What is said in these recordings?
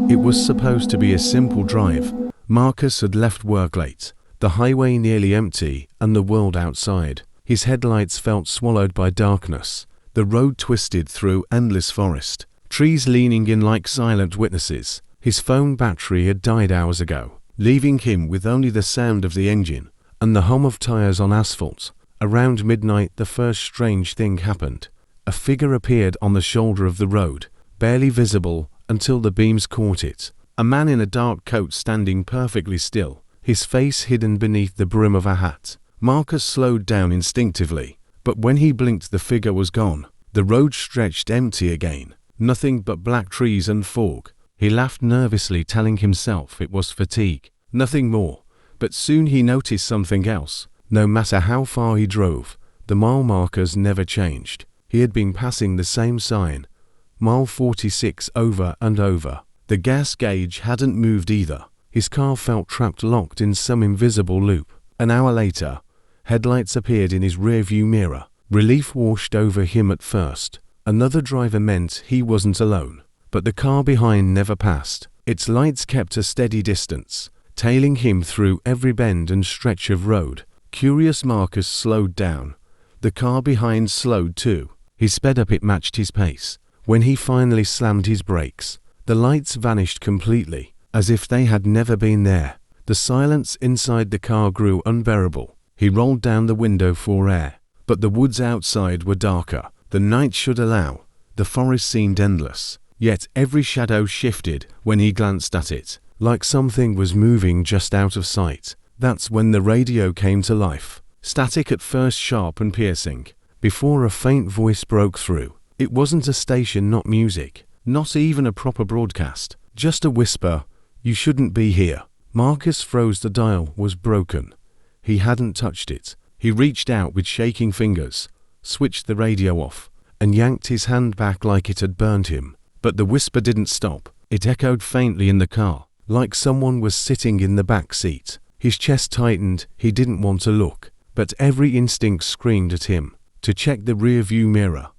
It was supposed to be a simple drive. Marcus had left work late, the highway nearly empty, and the world outside. His headlights felt swallowed by darkness. The road twisted through endless forest, trees leaning in like silent witnesses. His phone battery had died hours ago, leaving him with only the sound of the engine and the hum of tires on asphalt. Around midnight, the first strange thing happened. A figure appeared on the shoulder of the road, barely visible until the beams caught it. A man in a dark coat standing perfectly still, his face hidden beneath the brim of a hat. Marcus slowed down instinctively, but when he blinked, the figure was gone. The road stretched empty again, nothing but black trees and fog. He laughed nervously, telling himself it was fatigue, nothing more. But soon he noticed something else. No matter how far he drove, the mile markers never changed. He had been passing the same sign, mile 46, over and over. The gas gauge hadn't moved either. His car felt trapped, locked in some invisible loop. An hour later, headlights appeared in his rearview mirror. Relief washed over him at first. Another driver meant he wasn't alone. But the car behind never passed. Its lights kept a steady distance, tailing him through every bend and stretch of road. Curious, Marcus slowed down. The car behind slowed too. He sped up, it matched his pace. When he finally slammed his brakes, the lights vanished completely, as if they had never been there. The silence inside the car grew unbearable. He rolled down the window for air, but the woods outside were darker. The night should allow. The forest seemed endless, yet every shadow shifted when he glanced at it, like something was moving just out of sight. That's when the radio came to life. Static at first, sharp and piercing, before a faint voice broke through. It wasn't a station, not music, not even a proper broadcast, just a whisper, "You shouldn't be here." Marcus froze. The dial was broken. He hadn't touched it. He reached out with shaking fingers, switched the radio off, and yanked his hand back like it had burned him. But the whisper didn't stop. It echoed faintly in the car, like someone was sitting in the back seat. His chest tightened. He didn't want to look, but every instinct screamed at him to check the rearview mirror.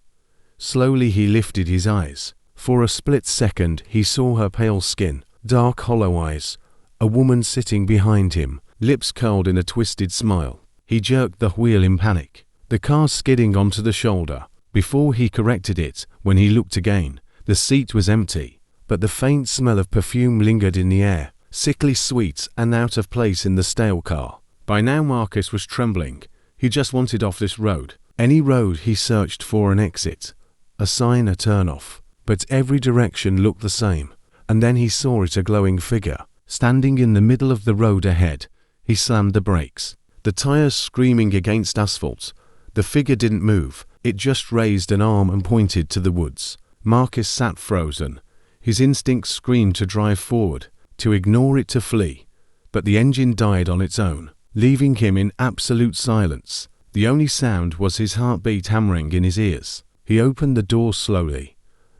Slowly he lifted his eyes. For a split second he saw her pale skin, dark hollow eyes, a woman sitting behind him, lips curled in a twisted smile. He jerked the wheel in panic, the car skidding onto the shoulder. Before he corrected it, when he looked again, the seat was empty, but the faint smell of perfume lingered in the air, sickly sweet and out of place in the stale car. By now Marcus was trembling. He just wanted off this road. Any road. He searched for an exit, a sign, a turn-off, but every direction looked the same. And then he saw it, a glowing figure, standing in the middle of the road ahead. He slammed the brakes, the tires screaming against asphalt. The figure didn't move. It just raised an arm and pointed to the woods. Marcus sat frozen. His instincts screamed to drive forward, to ignore it, to flee. But the engine died on its own, leaving him in absolute silence. The only sound was his heartbeat hammering in his ears. He opened the door slowly.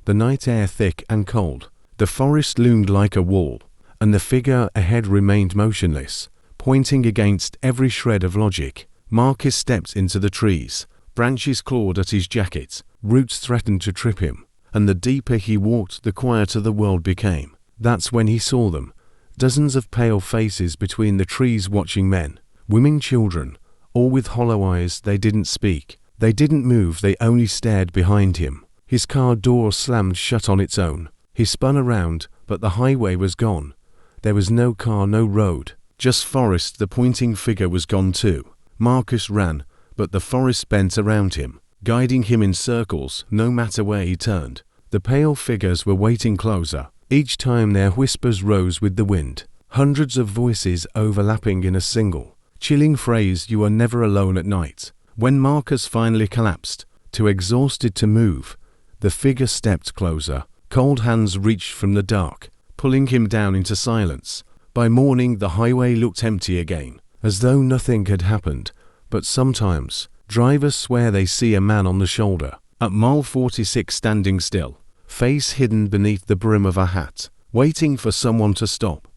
The night air thick and cold. The forest loomed like a wall, and the figure ahead remained motionless, pointing against every shred of logic. Marcus stepped into the trees. Branches clawed at his jacket. Roots threatened to trip him. And the deeper he walked, the quieter the world became. That's when he saw them. Dozens of pale faces between the trees, watching men, women, children, all with hollow eyes. They didn't speak. They didn't move. They only stared behind him. His car door slammed shut on its own. He spun around, but the highway was gone. There was no car, no road, just forest. The pointing figure was gone too. Marcus ran, but the forest bent around him, guiding him in circles no matter where he turned. The pale figures were waiting closer. Each time their whispers rose with the wind. Hundreds of voices overlapping in a single, chilling phrase, "You are never alone at night." When Marcus finally collapsed, too exhausted to move, the figure stepped closer. Cold hands reached from the dark, pulling him down into silence. By morning the highway looked empty again, as though nothing had happened. But sometimes, drivers swear they see a man on the shoulder, at mile 46, standing still, face hidden beneath the brim of a hat, waiting for someone to stop.